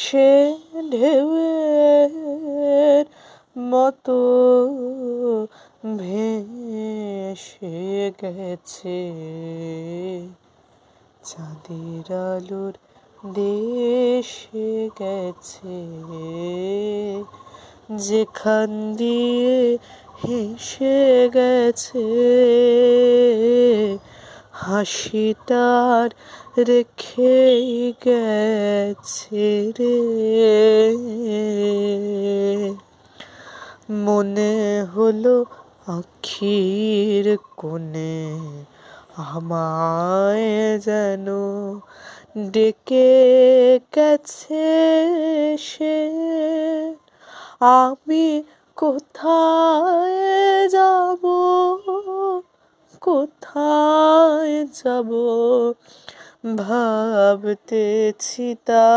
সে ঢেউয়ের মতো ভেসে গেছে চাঁদের আলোর দেশে গেছে, যেখান দিয়ে হেসে গেছে হাসি তার রেখেই গেছে রে। মনে হলো আখির কোণে আমায় যেন ডেকে গেছে সে, আমি কোথায় যাব, কোথায় যাব ভাবতেছি তা।